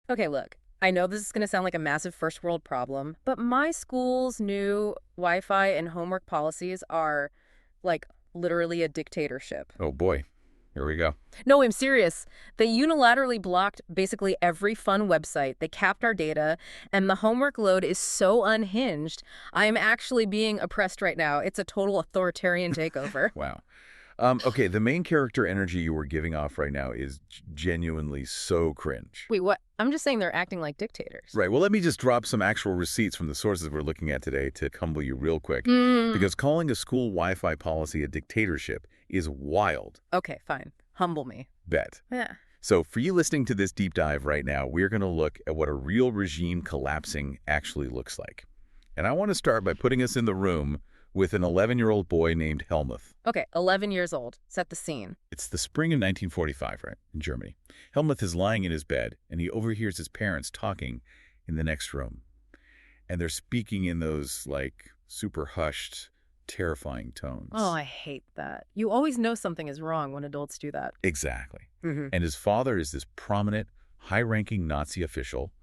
Okay, look, I know this is going to sound like a massive first world problem, but my school's new Wi-Fi and homework policies are, like, literally a dictatorship. Oh boy, here we go. No, I'm serious. They unilaterally blocked basically every fun website. They capped our data, and the homework load is so unhinged. I'm actually being oppressed right now. It's a total authoritarian takeover. Wow. Okay, the main character energy you were giving off right now is genuinely so cringe. Wait, what? I'm just saying they're acting like dictators. Right, well, let me just drop some actual receipts from the sources we're looking at today to humble you real quick. Mm. Because calling a school Wi-Fi policy a dictatorship is wild. Okay, fine. Humble me. Bet. Yeah. So for you listening to this deep dive right now, we're going to look at what a real regime collapsing actually looks like. And I want to start by putting us in the room with an 11-year-old boy named Helmuth. Okay, 11 years old. Set the scene. It's the spring of 1945, right, in Germany. Helmuth is lying in his bed, and he overhears his parents talking in the next room. And they're speaking in those, like, super hushed, terrifying tones. Oh, I hate that. You always know something is wrong when adults do that. Exactly. Mm-hmm. And his father is this prominent, high-ranking Nazi official,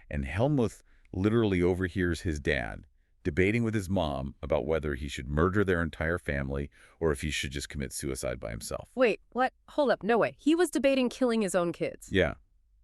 and Helmuth literally overhears his dad debating with his mom about whether he should murder their entire family or if he should just commit suicide by himself. Wait, what? Hold up. No way. He was debating killing his own kids. Yeah,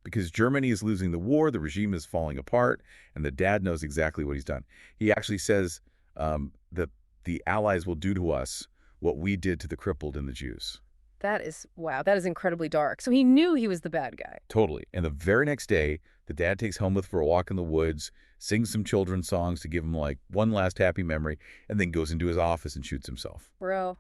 because Germany is losing the war, the regime is falling apart, and the dad knows exactly what he's done. He actually says that the Allies will do to us what we did to the crippled and the Jews. That is, wow, that is incredibly dark. So he knew he was the bad guy. Totally. And the very next day, the dad takes Helmuth for a walk in the woods, sings some children's songs to give him, like, one last happy memory, and then goes into his office and shoots himself. Bro,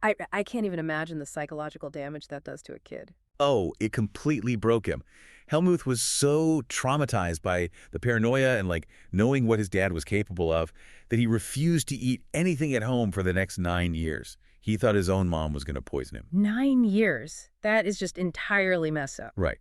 I can't even imagine the psychological damage that does to a kid. Oh, it completely broke him. Helmuth was so traumatized by the paranoia and, like, knowing what his dad was capable of that he refused to eat anything at home for the next 9 years. He thought his own mom was going to poison him. 9 years? That is just entirely messed up. Right.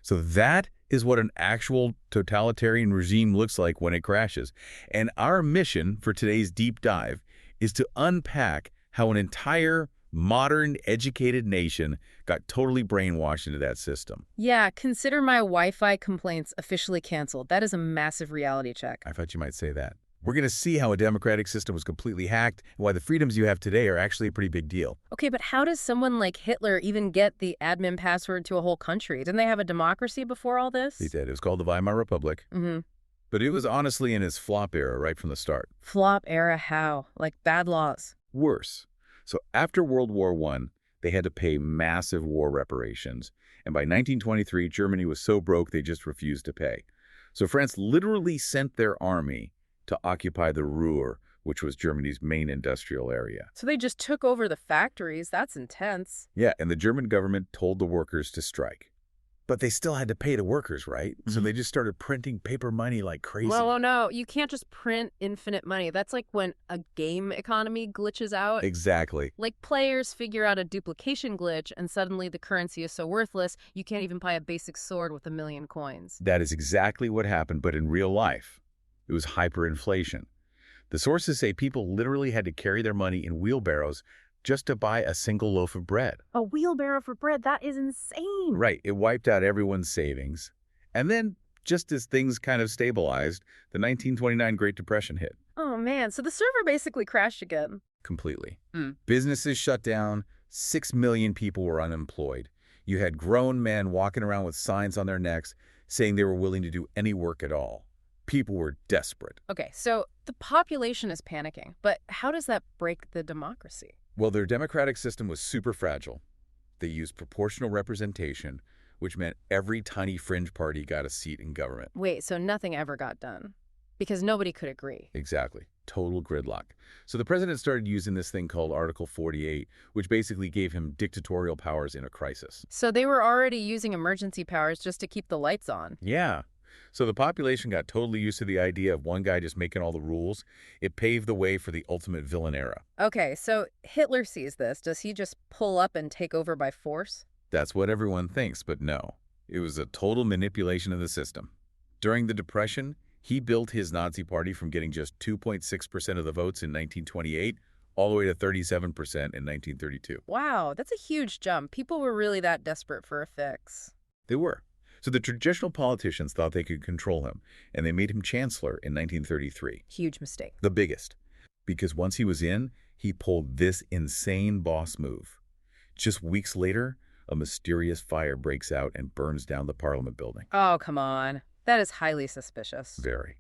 So that is what an actual totalitarian regime looks like when it crashes. And our mission for today's deep dive is to unpack how an entire modern, educated nation got totally brainwashed into that system. Yeah, consider my Wi-Fi complaints officially canceled. That is a massive reality check. I thought you might say that. We're going to see how a democratic system was completely hacked and why the freedoms you have today are actually a pretty big deal. Okay, but how does someone like Hitler even get the admin password to a whole country? Didn't they have a democracy before all this? He did. It was called the Weimar Republic. Mm-hmm. But it was honestly in its flop era right from the start. Flop era how? Like bad laws? Worse. So after World War I, they had to pay massive war reparations. And by 1923, Germany was so broke they just refused to pay. So France literally sent their army to occupy the Ruhr, which was Germany's main industrial area. So they just took over the factories. That's intense. Yeah, and the German government told the workers to strike. But they still had to pay the workers, right? So they just started printing paper money like crazy. Well, no, you can't just print infinite money. That's like when a game economy glitches out. Exactly. Like players figure out a duplication glitch and suddenly the currency is so worthless, you can't even buy a basic sword with 1 million coins. That is exactly what happened, but in real life. It was hyperinflation. The sources say people literally had to carry their money in wheelbarrows just to buy a single loaf of bread. A wheelbarrow for bread? That is insane. Right. It wiped out everyone's savings. And then, just as things kind of stabilized, the 1929 Great Depression hit. Oh, man. So the server basically crashed again. Completely. Mm. Businesses shut down. 6 million people were unemployed. You had grown men walking around with signs on their necks saying they were willing to do any work at all. People were desperate. Okay, so the population is panicking, but how does that break the democracy? Well, their democratic system was super fragile. They used proportional representation, which meant every tiny fringe party got a seat in government. Wait, so nothing ever got done? Because nobody could agree. Exactly. Total gridlock. So the president started using this thing called Article 48, which basically gave him dictatorial powers in a crisis. So they were already using emergency powers just to keep the lights on. Yeah. So the population got totally used to the idea of one guy just making all the rules. It paved the way for the ultimate villain era. Okay, so Hitler sees this. Does he just pull up and take over by force? That's what everyone thinks, but no. It was a total manipulation of the system. During the Depression, he built his Nazi party from getting just 2.6% of the votes in 1928 all the way to 37% in 1932. Wow, that's a huge jump. People were really that desperate for a fix. They were. So the traditional politicians thought they could control him, and they made him chancellor in 1933. Huge mistake. The biggest. Because once he was in, he pulled this insane boss move. Just weeks later, a mysterious fire breaks out and burns down the Parliament building. Oh, come on. That is highly suspicious. Very.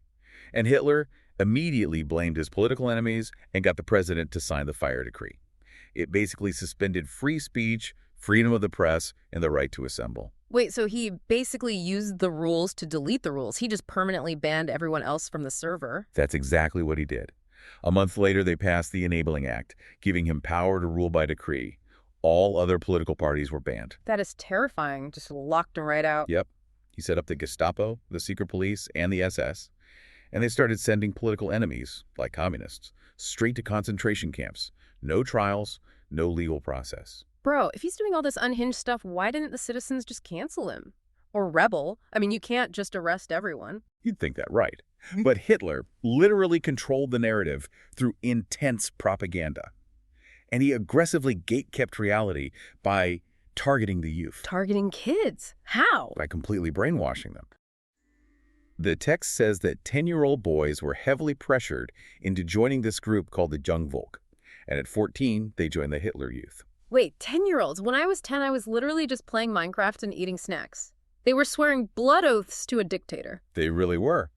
And Hitler immediately blamed his political enemies and got the president to sign the fire decree. It basically suspended free speech, freedom of the press, and the right to assemble. Wait, so he basically used the rules to delete the rules. He just permanently banned everyone else from the server. That's exactly what he did. A month later, they passed the Enabling Act, giving him power to rule by decree. All other political parties were banned. That is terrifying. Just locked him right out. Yep. He set up the Gestapo, the secret police, and the SS. And they started sending political enemies, like communists, straight to concentration camps. No trials, no legal process. Bro, if he's doing all this unhinged stuff, why didn't the citizens just cancel him? Or rebel? I mean, you can't just arrest everyone. You'd think that right. But Hitler literally controlled the narrative through intense propaganda. And he aggressively gatekept reality by targeting the youth. Targeting kids? How? By completely brainwashing them. The text says that 10-year-old boys were heavily pressured into joining this group called the Young Volk. And at 14, they joined the Hitler Youth. Wait, 10-year-olds? When I was 10, I was literally just playing Minecraft and eating snacks. They were swearing blood oaths to a dictator. They really were.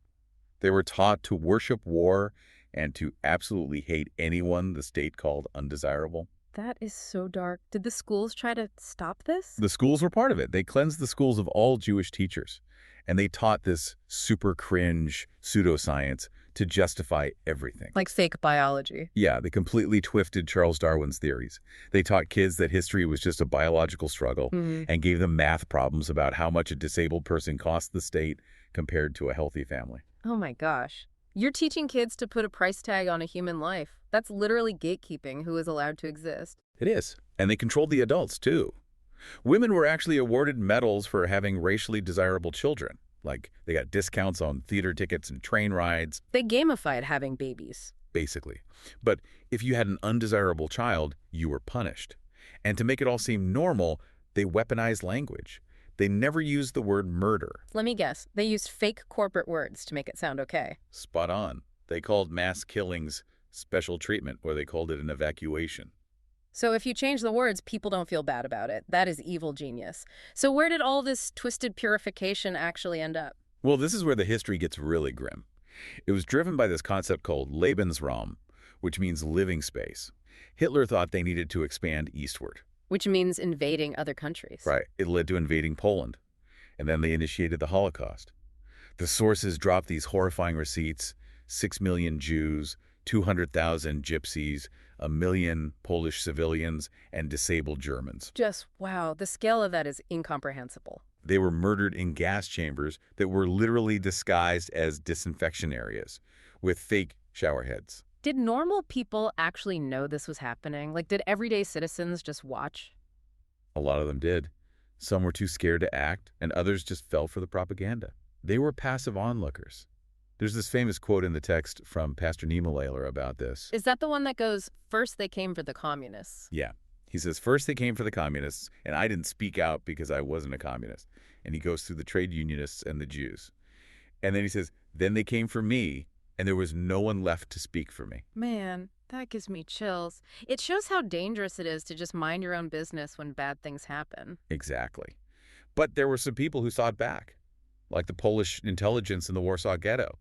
They were taught to worship war and to absolutely hate anyone the state called undesirable. That is so dark. Did the schools try to stop this? The schools were part of it. They cleansed the schools of all Jewish teachers. And they taught this super cringe pseudoscience to justify everything. Like fake biology. Yeah, they completely twisted Charles Darwin's theories. They taught kids that history was just a biological struggle and gave them math problems about how much a disabled person costs the state compared to a healthy family. Oh my gosh. You're teaching kids to put a price tag on a human life. That's literally gatekeeping who is allowed to exist. It is. And they controlled the adults, too. Women were actually awarded medals for having racially desirable children. Like, they got discounts on theater tickets and train rides. They gamified having babies. Basically. But if you had an undesirable child, you were punished. And to make it all seem normal, they weaponized language. They never used the word murder. Let me guess. They used fake corporate words to make it sound okay. Spot on. They called mass killings special treatment, or they called it an evacuation. So if you change the words, people don't feel bad about it. That is evil genius. So where did all this twisted purification actually end up? Well, this is where the history gets really grim. It was driven by this concept called Lebensraum, which means living space. Hitler thought they needed to expand eastward. Which means invading other countries. Right. It led to invading Poland. And then they initiated the Holocaust. The sources dropped these horrifying receipts: 6 million Jews, 200,000 gypsies, 1 million Polish civilians, and disabled Germans. Just, wow, the scale of that is incomprehensible. They were murdered in gas chambers that were literally disguised as disinfection areas with fake shower heads. Did normal people actually know this was happening? Like, did everyday citizens just watch? A lot of them did. Some were too scared to act, and others just fell for the propaganda. They were passive onlookers. There's this famous quote in the text from Pastor Niemöller about this. Is that the one that goes, first they came for the communists? Yeah. He says, first they came for the communists, and I didn't speak out because I wasn't a communist. And he goes through the trade unionists and the Jews. And then he says, then they came for me, and there was no one left to speak for me. Man, that gives me chills. It shows how dangerous it is to just mind your own business when bad things happen. Exactly. But there were some people who saw it back, like the Polish intelligence in the Warsaw Ghetto.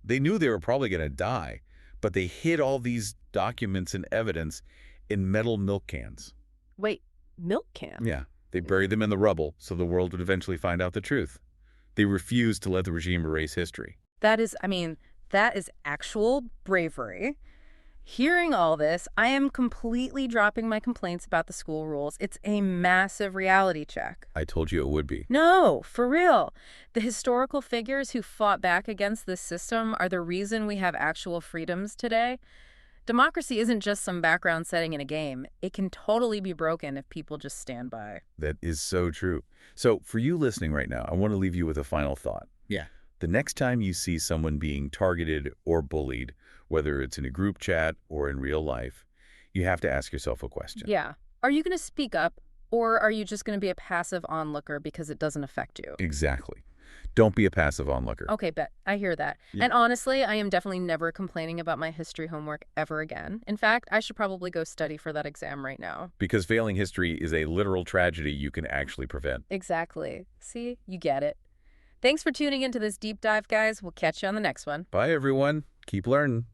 They knew they were probably going to die, but they hid all these documents and evidence in metal milk cans. Wait, milk cans? Yeah. They buried them in the rubble so the world would eventually find out the truth. They refused to let the regime erase history. That is actual bravery. Hearing all this, I am completely dropping my complaints about the school rules. It's a massive reality check. I told you it would be. No, for real. The historical figures who fought back against this system are the reason we have actual freedoms today. Democracy isn't just some background setting in a game. It can totally be broken if people just stand by. That is so true. So for you listening right now, I want to leave you with a final thought. Yeah. The next time you see someone being targeted or bullied, whether it's in a group chat or in real life, you have to ask yourself a question. Yeah. Are you going to speak up Or are you just going to be a passive onlooker because it doesn't affect you? Exactly. Don't be a passive onlooker. Okay, bet. I hear that. Yeah. And honestly, I am definitely never complaining about my history homework ever again. In fact, I should probably go study for that exam right now. Because failing history is a literal tragedy you can actually prevent. Exactly. See, you get it. Thanks for tuning into this deep dive, guys. We'll catch you on the next one. Bye, everyone. Keep learning.